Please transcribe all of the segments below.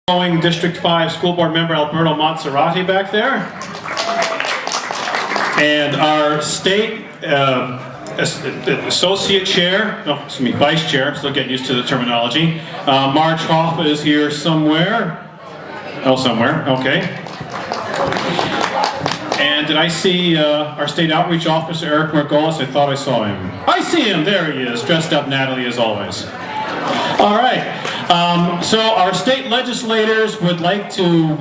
Following District 5 School Board Member Alberto Monserrati back there. And our state associate chair, no, excuse me, vice chair, I'm still getting used to the terminology. Marge Hoffa is here somewhere. Oh, somewhere, okay. And did I see our state outreach officer, Eric Margolis? I thought I saw him. I see him, there he is, dressed up Natalie as always. All right. So our state legislators would like to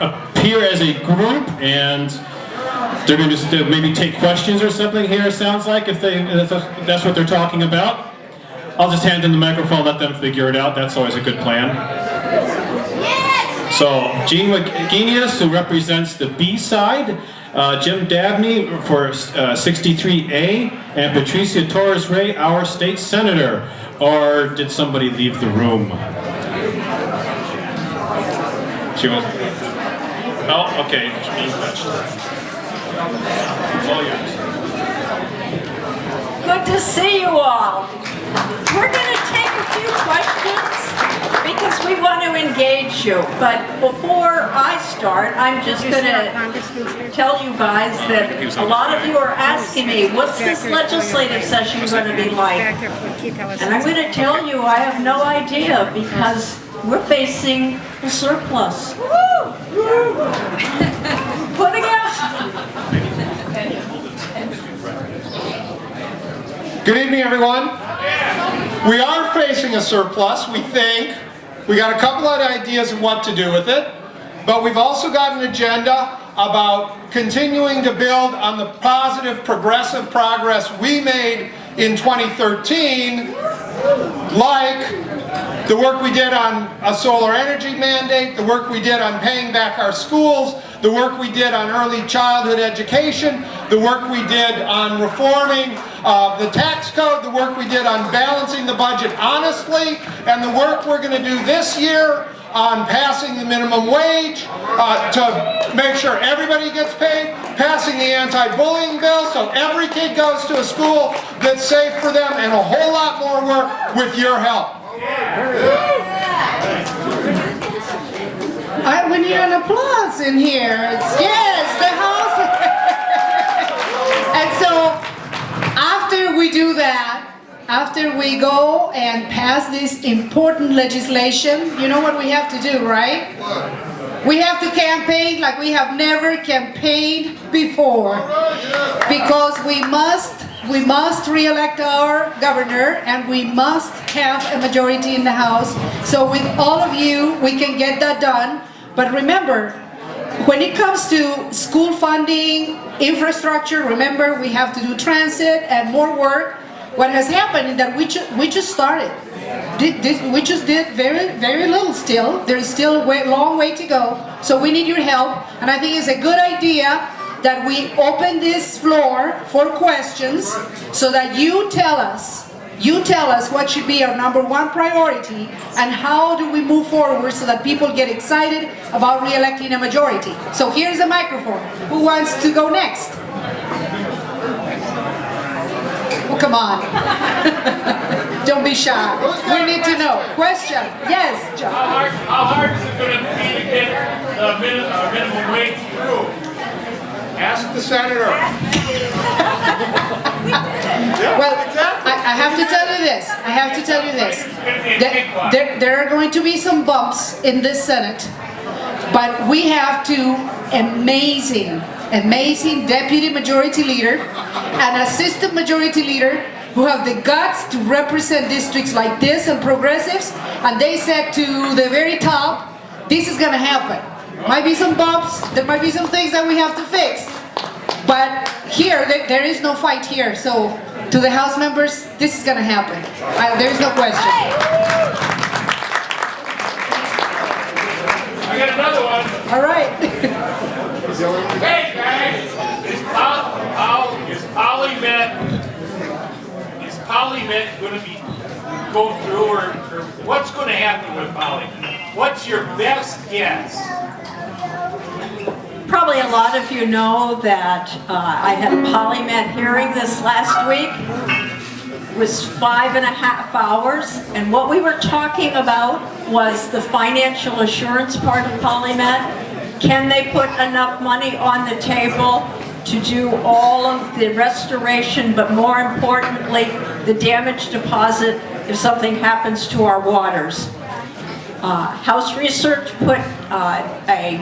appear as a group, and they're going to maybe take questions or something here, it sounds like, if that's what they're talking about. I'll just hand them the microphone, let them figure it out. That's always a good plan. So Gene Wagenius, who represents the B side, Jim Dabney for 63A, and Patricia Torres-Ray, our state senator. Or did somebody leave the room? She was. Oh, okay. All yours. Good to see you all. We're going to take a few questions because we want to engage you. But before I start, I'm just going to tell you guys that a lot of you are asking me, what's this legislative session going to be like? And I'm going to tell you, I have no idea because we're facing a surplus. Putting out. Good evening, everyone. We are facing a surplus, we think. We got a couple of ideas of what to do with it, but we've also got an agenda about continuing to build on the positive, progressive progress we made in 2013, like the work we did on a solar energy mandate, the work we did on paying back our schools, the work we did on early childhood education, the work we did on reforming the tax code, the work we did on balancing the budget honestly, and the work we're going to do this year on passing the minimum wage to make sure everybody gets paid, passing the anti-bullying bill so every kid goes to a school that's safe for them, and a whole lot more work with your help. We need an applause in here. Yes, the house. And so after we do that, after we go and pass this important legislation, you know what we have to do, right? We have to campaign like we have never campaigned before, because we must re-elect our governor, and we must have a majority in the House. So with all of you, we can get that done. But remember, when it comes to school funding, infrastructure, remember we have to do transit and more work. What has happened is that we just started. We just did very little still. There is still a long way to go. So we need your help, and I think it's a good idea that we open this floor for questions so that you tell us what should be our #1 priority and how do we move forward so that people get excited about re-electing a majority. So here's a microphone. Who wants to go next? Oh, come on. Don't be shy. We need to know. Question. Yes, John. How hard is it going to be to get the minimum wage through? Ask the senator. Well, I have to tell you this. I have to tell you this. There are going to be some bumps in this Senate, but we have two amazing deputy majority leader and assistant majority leader who have the guts to represent districts like this and progressives, and they said to the very top, this is going to happen. Might be some bumps, there might be some things that we have to fix, but here, there is no fight here, so to the House members, this is going to happen. There is no question. I got another one. All right. Hey guys, is PolyMet going to be going through, or what's going to happen with PolyMet? What's your best guess? Probably a lot of you know that I had a PolyMet hearing this last week, was 5.5 hours, and what we were talking about was the financial assurance part of PolyMet. Can they put enough money on the table to do all of the restoration, but more importantly, the damage deposit if something happens to our waters? House Research put a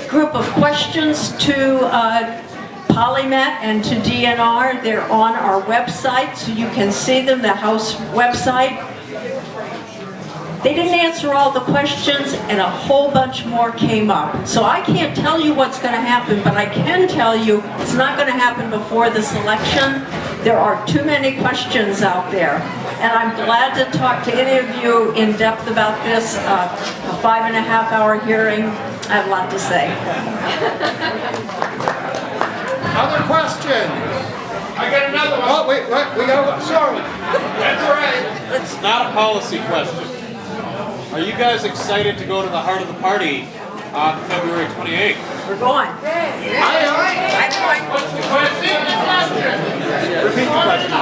group of questions to PolyMet and to DNR. They're on our website, so you can see them, the House website. They didn't answer all the questions, and a whole bunch more came up. So I can't tell you what's going to happen, but I can tell you it's not going to happen before this election. There are too many questions out there. And I'm glad to talk to any of you in depth about this. A 5.5-hour hearing, I have a lot to say. Other questions? I got another one. Oh, wait, what? We got one. Sorry. That's all right. It's not a policy question. Are you guys excited to go to the heart of the party on February 28th? We're going. I am. What's the question? Repeat the question.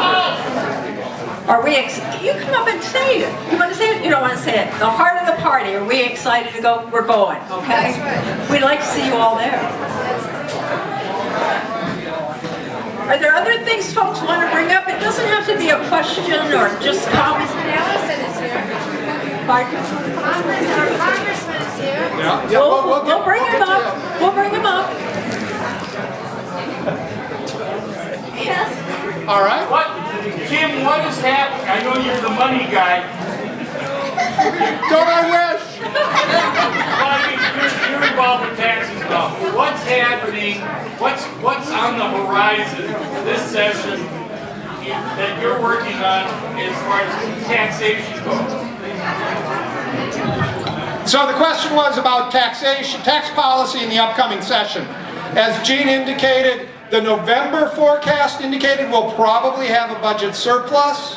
Are we, you come up and say it. You want to say it? You don't want to say it. The heart of the party. Are we excited to go? We're going, okay? We'd like to see you all there. Are there other things folks want to bring up? It doesn't have to be a question or just comments. Pardon? Our congressman is here. Yeah, We'll bring him up. We'll bring him up. Yes. All right. What? Jim, what is happening? I know you're the money guy. Don't I wish? Well, I mean, you're involved with taxes now. What's happening? What's on the horizon this session that you're working on as far as taxation goes? So the question was about taxation, tax policy in the upcoming session. As Gene indicated, the November forecast indicated we'll probably have a budget surplus.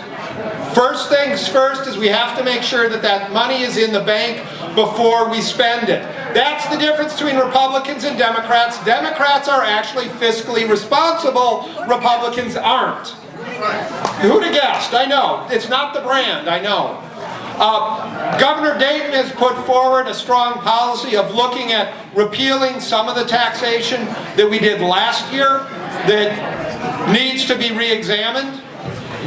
First things first is we have to make sure that that money is in the bank before we spend it. That's the difference between Republicans and Democrats. Democrats are actually fiscally responsible. Republicans aren't. Who'd have guessed? I know. It's not the brand, I know. Governor Dayton has put forward a strong policy of looking at repealing some of the taxation that we did last year that needs to be re-examined.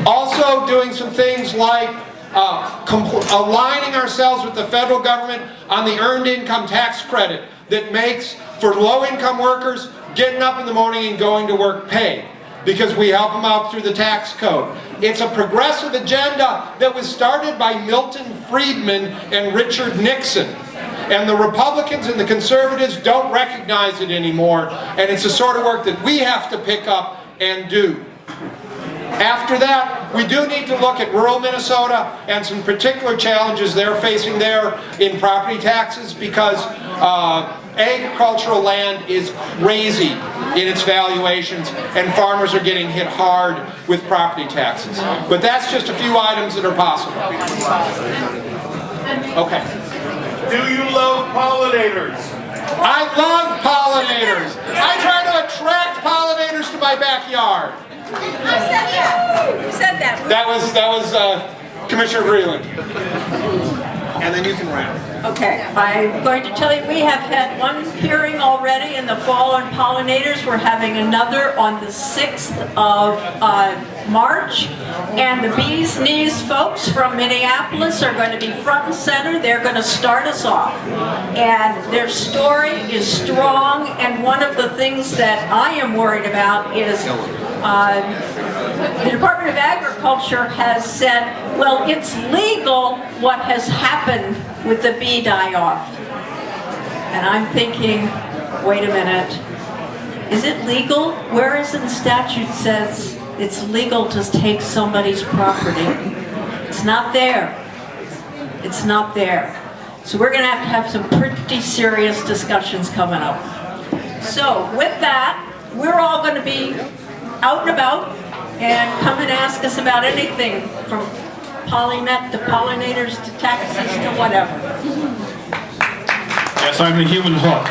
Also doing some things like aligning ourselves with the federal government on the earned income tax credit that makes, for low-income workers, getting up in the morning and going to work pay, because we help them out through the tax code. It's a progressive agenda that was started by Milton Friedman and Richard Nixon. And the Republicans and the conservatives don't recognize it anymore, and it's the sort of work that we have to pick up and do. After that, we do need to look at rural Minnesota and some particular challenges they're facing there in property taxes, because agricultural land is crazy in its valuations and farmers are getting hit hard with property taxes. But that's just a few items that are possible. Okay. Do you love pollinators? I love pollinators. I try to attract pollinators to my backyard. I said that. You said that. That was Commissioner Vreeland. And then you can wrap. Okay, I'm going to tell you we have had one hearing already in the fall on pollinators. We're having another on the 6th of March. And the Bee's Knees folks from Minneapolis are going to be front and center. They're going to start us off. And their story is strong. And one of the things that I am worried about is the Department of Agriculture has said, well, it's legal what has happened with the bee die-off. And I'm thinking, wait a minute, is it legal? Where is it in statute says it's legal to take somebody's property? It's not there. It's not there. So we're going to have some pretty serious discussions coming up. So with that, we're all going to be out and about, and come and ask us about anything from PolyMet to pollinators to taxes to whatever. Yes, I'm the human hook.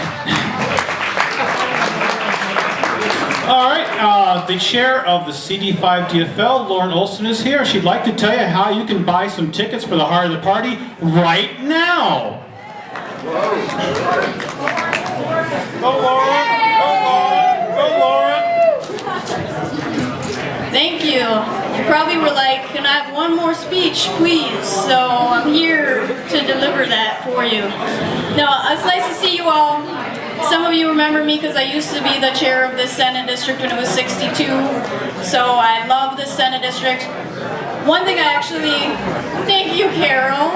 All right, the chair of the CD5 DFL, Lauren Olson, is here. She'd like to tell you how you can buy some tickets for the heart of the party right now. Go Lauren! Go Lauren! Go Lauren! Thank you. You probably were like, can I have one more speech, please? So I'm here to deliver that for you. No, it's nice to see you all. Some of you remember me because I used to be the chair of this Senate district when it was 62. So I love this Senate district. One thing I actually, thank you, Carol.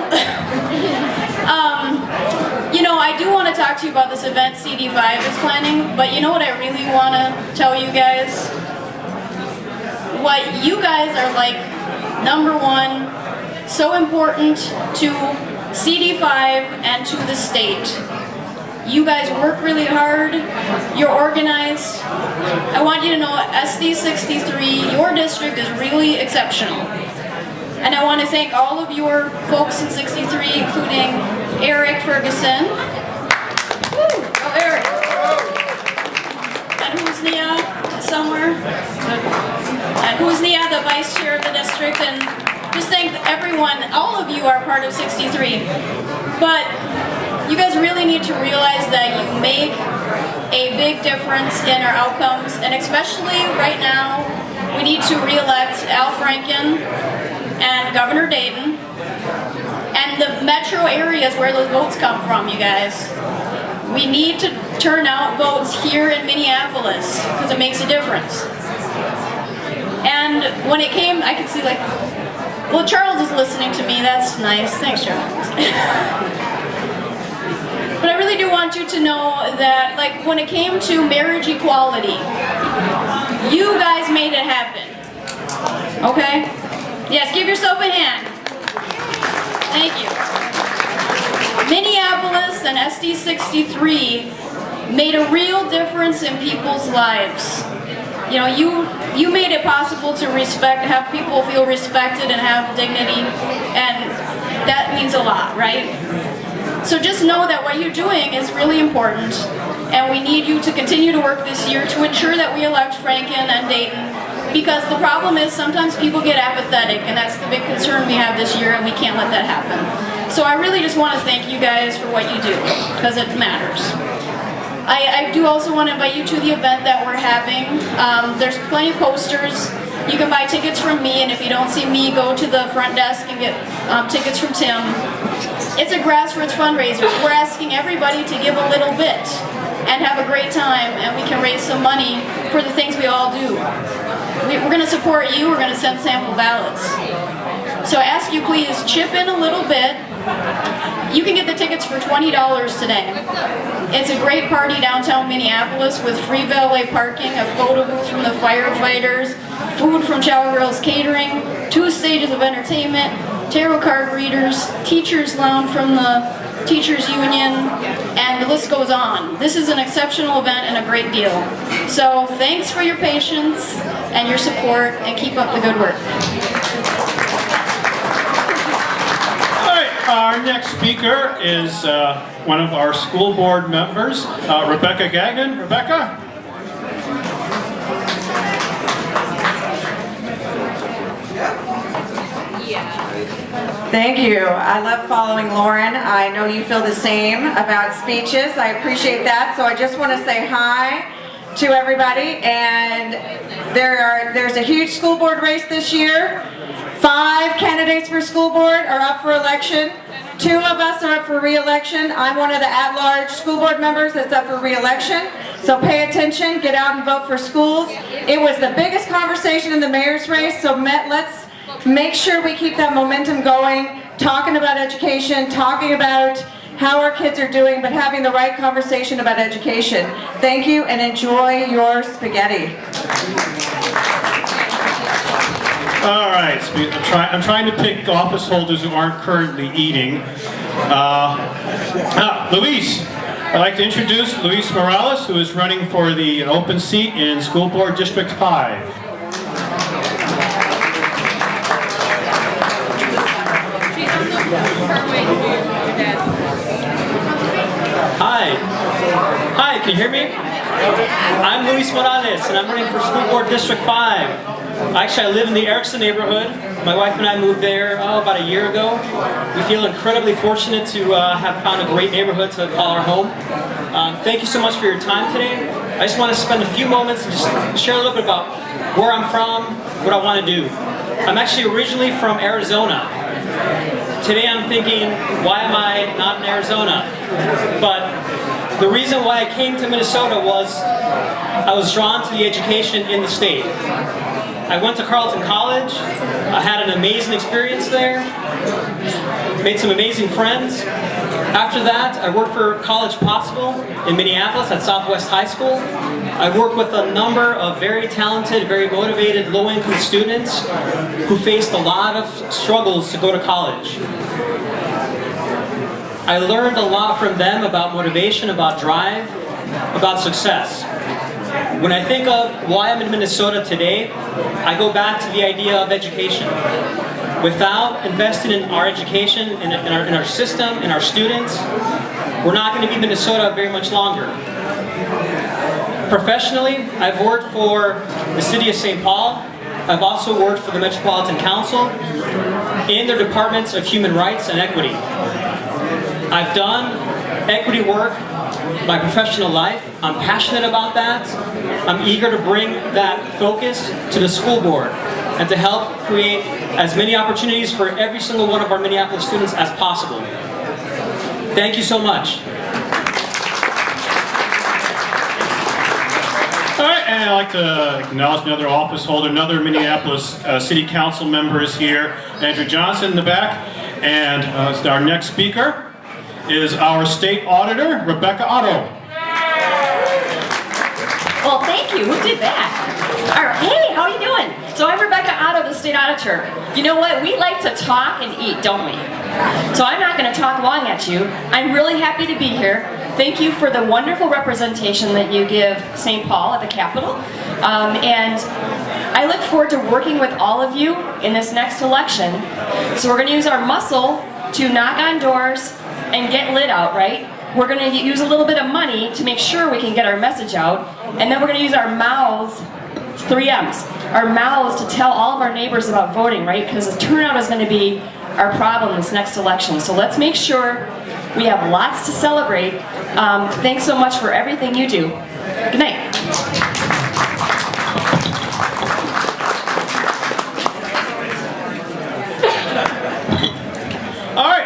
You know, I do want to talk to you about this event CD5 is planning, but you know what I really want to tell you guys? What you guys are like, number one, so important to CD5 and to the state. You guys work really hard, you're organized. I want you to know SD63, your district is really exceptional. And I want to thank all of your folks in 63, including Eric Ferguson. Woo! Oh, Eric. And who's Nia? Somewhere? And who's Nia, the vice chair of the district? And just thank everyone. All of you are part of 63. But you guys really need to realize that you make a big difference in our outcomes. And especially right now, we need to re-elect Al Franken and Governor Dayton, and the metro areas where those votes come from, you guys. We need to turn out votes here in Minneapolis, because it makes a difference. And when it came, I could see like, well, Charles is listening to me, that's nice, thanks Charles. But I really do want you to know that, like, when it came to marriage equality, you guys made it happen, okay? Yes, give yourself a hand. Thank you. Minneapolis and SD63 made a real difference in people's lives. You know, you made it possible to have people feel respected and have dignity, and that means a lot, right? So just know that what you're doing is really important, and we need you to continue to work this year to ensure that we elect Franken and Dayton. Because the problem is sometimes people get apathetic, and that's the big concern we have this year, and we can't let that happen. So I really just want to thank you guys for what you do, because it matters. I do also want to invite you to the event that we're having. There's plenty of posters. You can buy tickets from me, and if you don't see me, go to the front desk and get tickets from Tim. It's a grassroots fundraiser. We're asking everybody to give a little bit and have a great time, and we can raise some money for the things we all do. We're going to support you, we're going to send sample ballots. So I ask you please, chip in a little bit. You can get the tickets for $20 today. It's a great party downtown Minneapolis with free valet parking, a photo booth from the firefighters, food from Chow Girls Catering, 2 stages of entertainment, tarot card readers, teachers lounge from the Teachers Union, and the list goes on. This is an exceptional event and a great deal. So thanks for your patience and your support, and keep up the good work. All right, our next speaker is one of our school board members, Rebecca Gagnon. Rebecca? Thank you. I love following Lauren. I know you feel the same about speeches. I appreciate that. So I just want to say hi to everybody. And there's a huge school board race this year. 5 candidates for school board are up for election. 2 of us are up for re-election. I'm one of the at-large school board members that's up for re-election. So pay attention, get out and vote for schools. It was the biggest conversation in the mayor's race, so let's make sure we keep that momentum going, talking about education, talking about how our kids are doing, but having the right conversation about education. Thank you, and enjoy your spaghetti. All right, I'm trying to pick office holders who aren't currently eating. Luis, I'd like to introduce Luis Morales, who is running for the open seat in School Board District 5. Hi, can you hear me? I'm Luis Morales, and I'm running for School Board District 5. Actually, I live in the Erickson neighborhood. My wife and I moved there about a year ago. We feel incredibly fortunate to have found a great neighborhood to call our home. Thank you so much for your time today. I just want to spend a few moments and just share a little bit about where I'm from, what I want to do. I'm actually originally from Arizona. Today I'm thinking, why am I not in Arizona? But the reason why I came to Minnesota was I was drawn to the education in the state. I went to Carleton College. I had an amazing experience there. Made some amazing friends. After that, I worked for College Possible in Minneapolis at Southwest High School. I worked with a number of very talented, very motivated, low-income students who faced a lot of struggles to go to college. I learned a lot from them about motivation, about drive, about success. When I think of why I'm in Minnesota today, I go back to the idea of education. Without investing in our education, in our system, in our students, we're not going to be in Minnesota very much longer. Professionally, I've worked for the City of St. Paul. I've also worked for the Metropolitan Council in their departments of human rights and equity. I've done equity work my professional life. I'm passionate about that. I'm eager to bring that focus to the school board and to help create as many opportunities for every single one of our Minneapolis students as possible. Thank you so much. All right, and I'd like to acknowledge another office holder, another Minneapolis City Council member is here, Andrew Johnson in the back, and our next speaker is our state auditor, Rebecca Otto. Well, thank you. Who did that? All right. Hey, how are you doing? So I'm Rebecca Otto, the state auditor. You know what? We like to talk and eat, don't we? So I'm not going to talk long at you. I'm really happy to be here. Thank you for the wonderful representation that you give St. Paul at the Capitol. And I look forward to working with all of you in this next election. So we're going to use our muscle to knock on doors and get lit out, right? We're going to use a little bit of money to make sure we can get our message out, and then we're going to use our mouths, 3 M's, our mouths to tell all of our neighbors about voting, right? Because the turnout is going to be our problem this next election. So let's make sure we have lots to celebrate. Thanks so much for everything you do. Good night.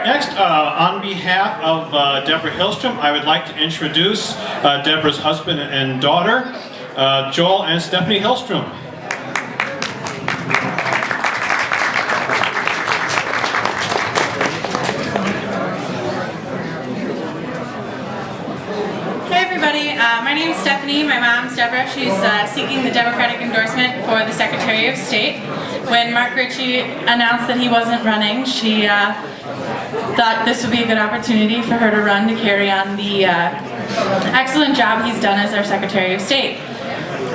Next, on behalf of Deborah Hillstrom, I would like to introduce Deborah's husband and daughter, Joel and Stephanie Hillstrom. Hey everybody, my name is Stephanie, my mom's Deborah. She's seeking the Democratic endorsement for the Secretary of State. When Mark Ritchie announced that he wasn't running, she thought this would be a good opportunity for her to run to carry on the excellent job he's done as our Secretary of State.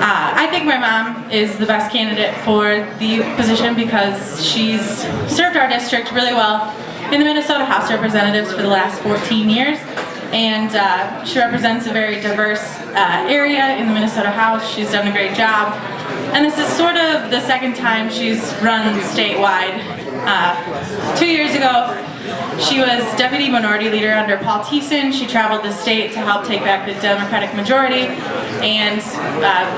I think my mom is the best candidate for the position because she's served our district really well in the Minnesota House of Representatives for the last 14 years. And she represents a very diverse area in the Minnesota House. She's done a great job. And this is sort of the second time she's run statewide. 2 years ago, she was Deputy Minority Leader under Paul Thiessen. She traveled the state to help take back the Democratic majority, and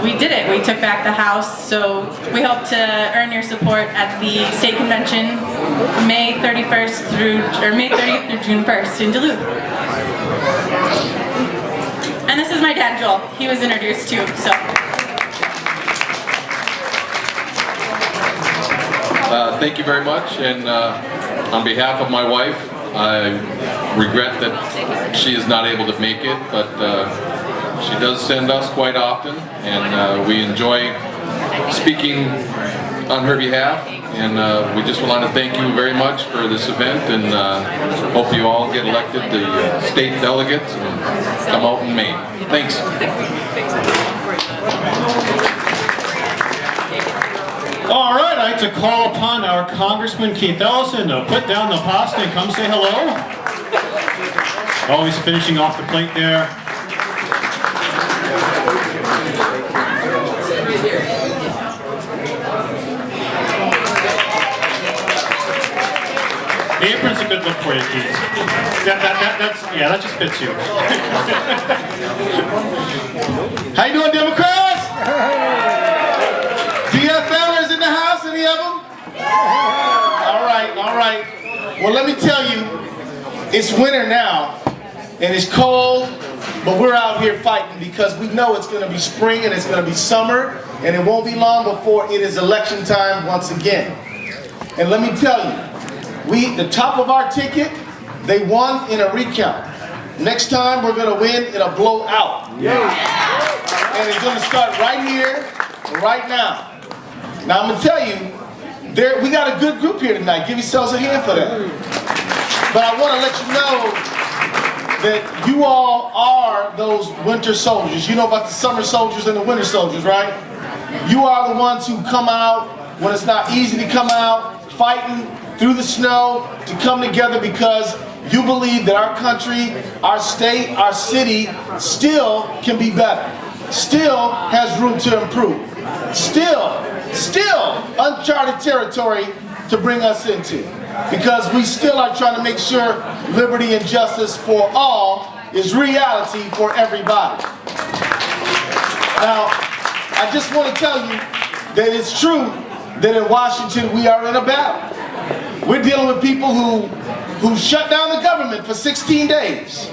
we did it. We took back the House, so we hope to earn your support at the state convention May 30th through June 1st in Duluth. And this is my dad, Joel. He was introduced too, so. Thank you very much, and on behalf of my wife, I regret that she is not able to make it, but she does send us quite often, and we enjoy speaking on her behalf, and we just want to thank you very much for this event, and hope you all get elected the state delegates and come out in May. Thanks. All right, I'd like to call upon our Congressman Keith Ellison to put down the pasta and come say hello. Always finishing off the plate there. good look for you, Keith. That just fits you. How you doing, Democrats? DFLers in the house, any of them? All right, all right. Well, let me tell you, it's winter now, and it's cold, but we're out here fighting because we know it's going to be spring and it's going to be summer, and it won't be long before it is election time once again. And let me tell you, the top of our ticket, they won in a recount. Next time we're going to win in a blowout. Yeah. And it's going to start right here, right now. Now I'm going to tell you, we got a good group here tonight. Give yourselves a hand for that. But I want to let you know that you all are those winter soldiers. You know about the summer soldiers and the winter soldiers, right? You are the ones who come out when it's not easy to come out, fighting through the snow to come together because you believe that our country, our state, our city still can be better. Still has room to improve. Still uncharted territory to bring us into. Because we still are trying to make sure liberty and justice for all is reality for everybody. Now, I just want to tell you that it's true that in Washington we are in a battle. We're dealing with people who shut down the government for 16 days.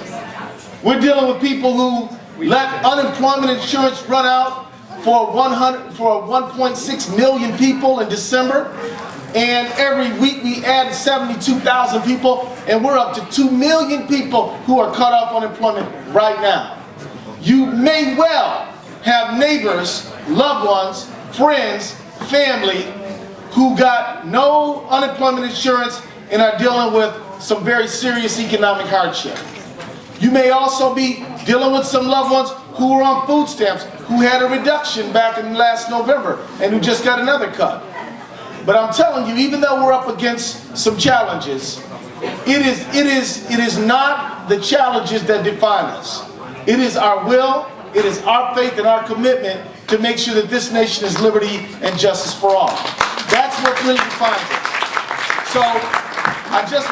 We're dealing with people who let unemployment insurance run out for 1.6 million people in December. And every week we add 72,000 people, and we're up to 2 million people who are cut off unemployment right now. You may well have neighbors, loved ones, friends, family who got no unemployment insurance and are dealing with some very serious economic hardship. You may also be dealing with some loved ones who were on food stamps, who had a reduction back in last November and who just got another cut. But I'm telling you, even though we're up against some challenges, it is not the challenges that define us. It is our will, it is our faith and our commitment to make sure that this nation is liberty and justice for all. That's what really defines us. So I just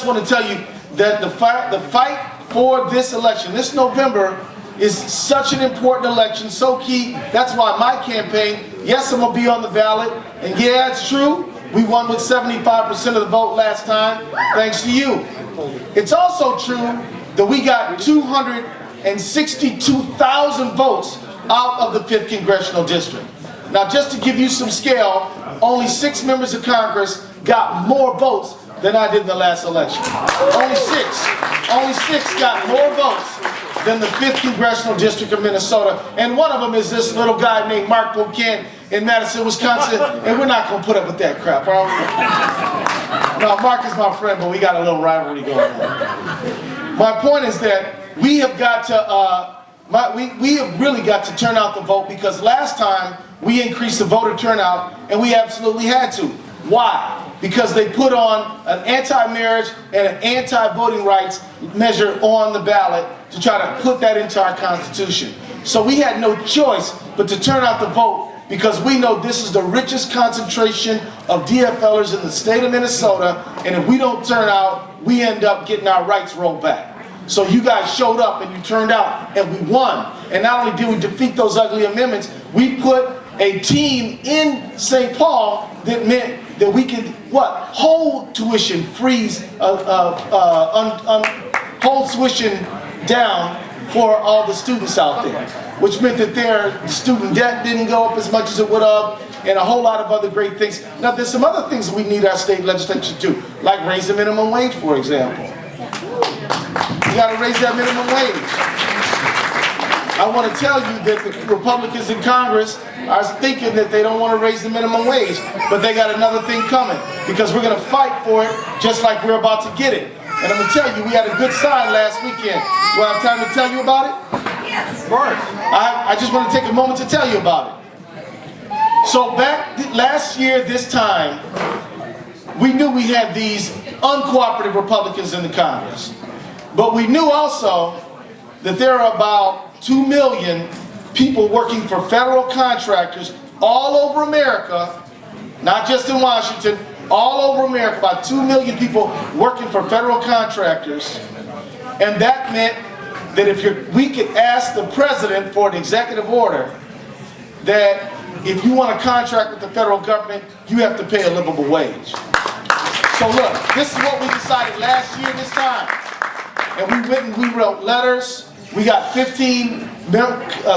want to tell you that the fight for this election, this November, is such an important election, so key. That's why my campaign, yes, I'm going to be on the ballot. And yeah, it's true, we won with 75% of the vote last time, thanks to you. It's also true that we got 262,000 votes out of the 5th Congressional District. Now, just to give you some scale, only 6 members of Congress got more votes than I did in the last election. Only 6 got more votes than the 5th Congressional District of Minnesota. And one of them is this little guy named Mark Pocan in Madison, Wisconsin. And we're not going to put up with that crap, are we? No, Mark is my friend, but we got a little rivalry going on. My point is that we have got to, we have really got to turn out the vote, because last time we increased the voter turnout and we absolutely had to. Why? Because they put on an anti-marriage and an anti-voting rights measure on the ballot to try to put that into our Constitution. So we had no choice but to turn out the vote, because we know this is the richest concentration of DFLers in the state of Minnesota, and if we don't turn out, we end up getting our rights rolled back. So you guys showed up and you turned out and we won. And not only did we defeat those ugly amendments, we put a team in St. Paul that meant that we could, hold tuition hold tuition down for all the students out there, which meant that their student debt didn't go up as much as it would have, and a whole lot of other great things. Now, there's some other things that we need our state legislature to do, like raise the minimum wage, for example. We got to raise that minimum wage. I want to tell you that the Republicans in Congress are thinking that they don't want to raise the minimum wage, but they got another thing coming, because we're going to fight for it just like we're about to get it. And I'm going to tell you, we had a good sign last weekend. Do I have time to tell you about it? Yes. I just want to take a moment to tell you about it. So back last year, this time, we knew we had these uncooperative Republicans in the Congress. But we knew also that there are about 2 million people working for federal contractors all over America, not just in Washington, all over America, about 2 million people working for federal contractors. And that meant that if we could ask the president for an executive order that if you want to contract with the federal government, you have to pay a livable wage. So look, this is what we decided last year this time. And we went and we wrote letters. We got 15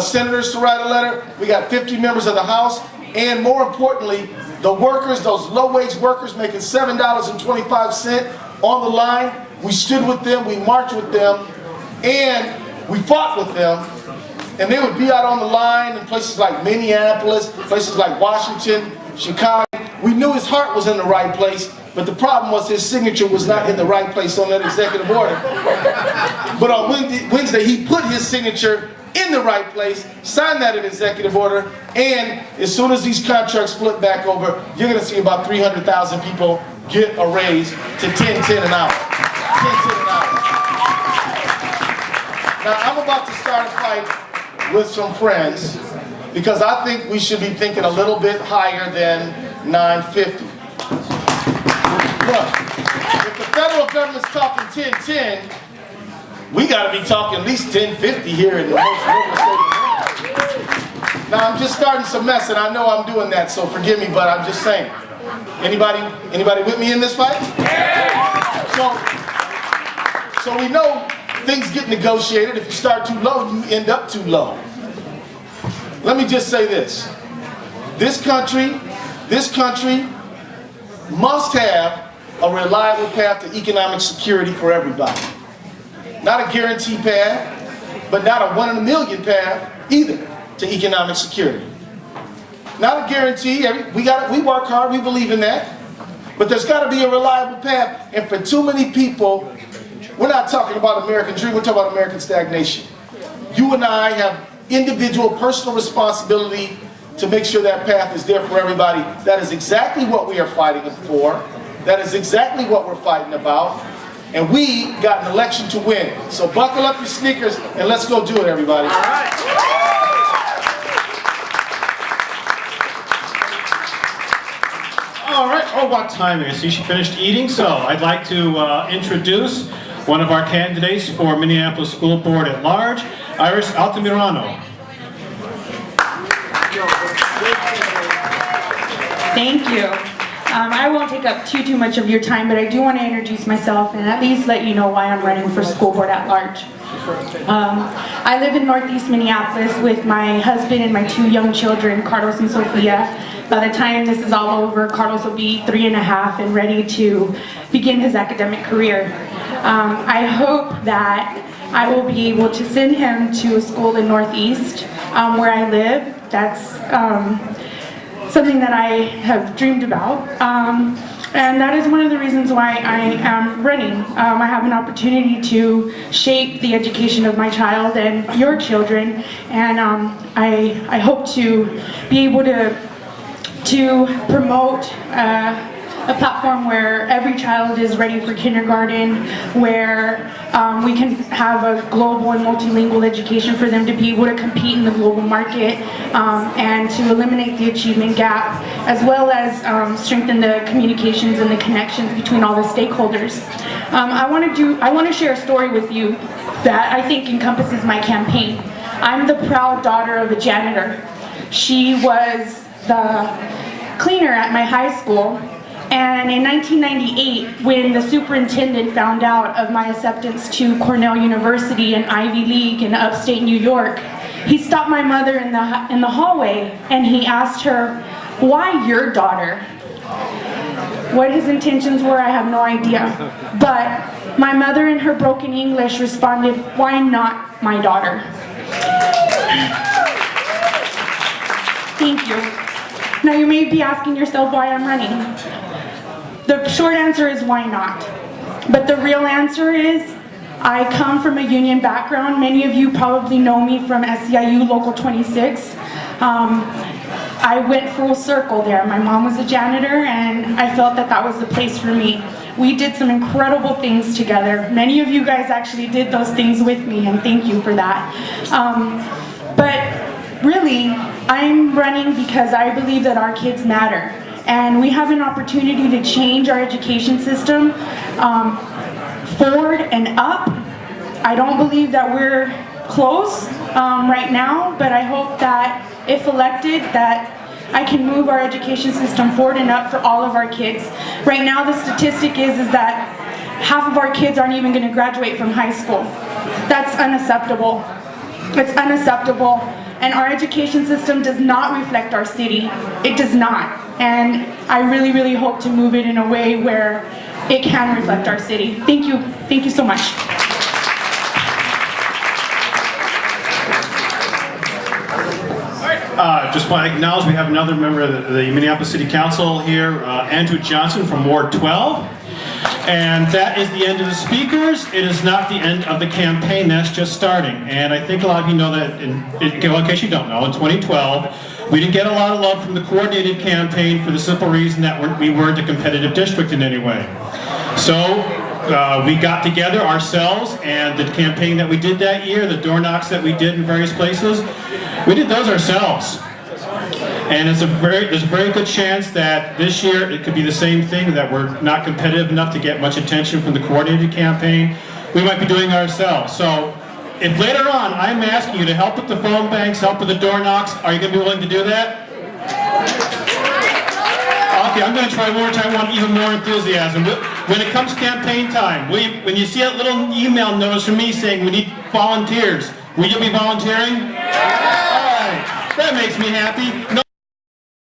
senators to write a letter. We got 50 members of the House. And more importantly, the workers, those low-wage workers making $7.25 on the line, we stood with them, we marched with them, and we fought with them. And they would be out on the line in places like Minneapolis, places like Washington, Chicago. We knew his heart was in the right place, but the problem was his signature was not in the right place on that executive order. But on Wednesday, he put his signature in the right place, signed that executive order, and as soon as these contracts flip back over, you're going to see about 300,000 people get a raise to $10.10 an hour. $10.10 an hour. Now, I'm about to start a fight with some friends because I think we should be thinking a little bit higher than $9.50. Look, if the federal government's talking $10.10, we got to be talking at least $10.50 here in the most liberal state of America. Now, I'm just starting some mess, and I know I'm doing that, so forgive me, but I'm just saying. Anybody with me in this fight? So we know things get negotiated. If you start too low, you end up too low. Let me just say this. This country must have a reliable path to economic security for everybody. Not a guaranteed path, but not a 1 in a million path either to economic security. Not a guarantee. We work hard, we believe in that. But there's got to be a reliable path. And for too many people, we're not talking about American dream, we're talking about American stagnation. You and I have individual personal responsibility to make sure that path is there for everybody. That is exactly what we are fighting for. That is exactly what we're fighting about. And we got an election to win. So buckle up your sneakers and let's go do it, everybody. All right. All right. Oh, what timing. I see she finished eating. So I'd like to introduce one of our candidates for Minneapolis School Board at Large, Iris Altamirano. Thank you. I won't take up too much of your time, but I do want to introduce myself and at least let you know why I'm running for school board at large. I live in Northeast Minneapolis with my husband and my 2 young children, Carlos and Sophia. By the time this is all over, Carlos will be 3.5 and ready to begin his academic career. I hope that I will be able to send him to a school in Northeast where I live. That's something that I have dreamed about, and that is one of the reasons why I am running. I have an opportunity to shape the education of my child and your children, and I hope to be able to promote a platform where every child is ready for kindergarten, where we can have a global and multilingual education for them to be able to compete in the global market, and to eliminate the achievement gap, as well as strengthen the communications and the connections between all the stakeholders. I want to share a story with you that I think encompasses my campaign. I'm the proud daughter of a janitor. She was the cleaner at my high school. And in 1998, when the superintendent found out of my acceptance to Cornell University and Ivy League in upstate New York, he stopped my mother in the hallway and he asked her, "Why your daughter?" What his intentions were, I have no idea. But my mother in her broken English responded, "Why not my daughter?" Thank you. Now you may be asking yourself why I'm running. The short answer is why not? But the real answer is I come from a union background. Many of you probably know me from SEIU Local 26. I went full circle there. My mom was a janitor and I felt that that was the place for me. We did some incredible things together. Many of you guys actually did those things with me, and thank you for that. But really, I'm running because I believe that our kids matter. and we have an opportunity to change our education system forward and up. I don't believe that we're close right now, but I hope that if elected, that I can move our education system forward and up for all of our kids. Right now the statistic is that half of our kids aren't even going to graduate from high school. That's unacceptable. It's unacceptable. And our education system does not reflect our city. It does not. And I really, really hope to move it in a way where it can reflect our city. Thank you. Thank you so much. Just want to acknowledge we have another member of the Minneapolis City Council here, Andrew Johnson from Ward 12. And that is the end of the speakers. It is not the end of the campaign, that's just starting. And I think a lot of you know that, in case you don't know, in 2012, we didn't get a lot of love from the coordinated campaign for the simple reason that we weren't a competitive district in any way. So we got together ourselves, and the campaign that we did that year, the door knocks that we did in various places, we did those ourselves. And there's a very good chance that this year it could be the same thing, that we're not competitive enough to get much attention from the coordinated campaign. We might be doing ourselves. So if later on I'm asking you to help with the phone banks, help with the door knocks, are you going to be willing to do that? Okay, I'm going to try one more time. I want even more enthusiasm. When it comes campaign time, when you see that little email notice from me saying we need volunteers, will you be volunteering? All right, that makes me happy. No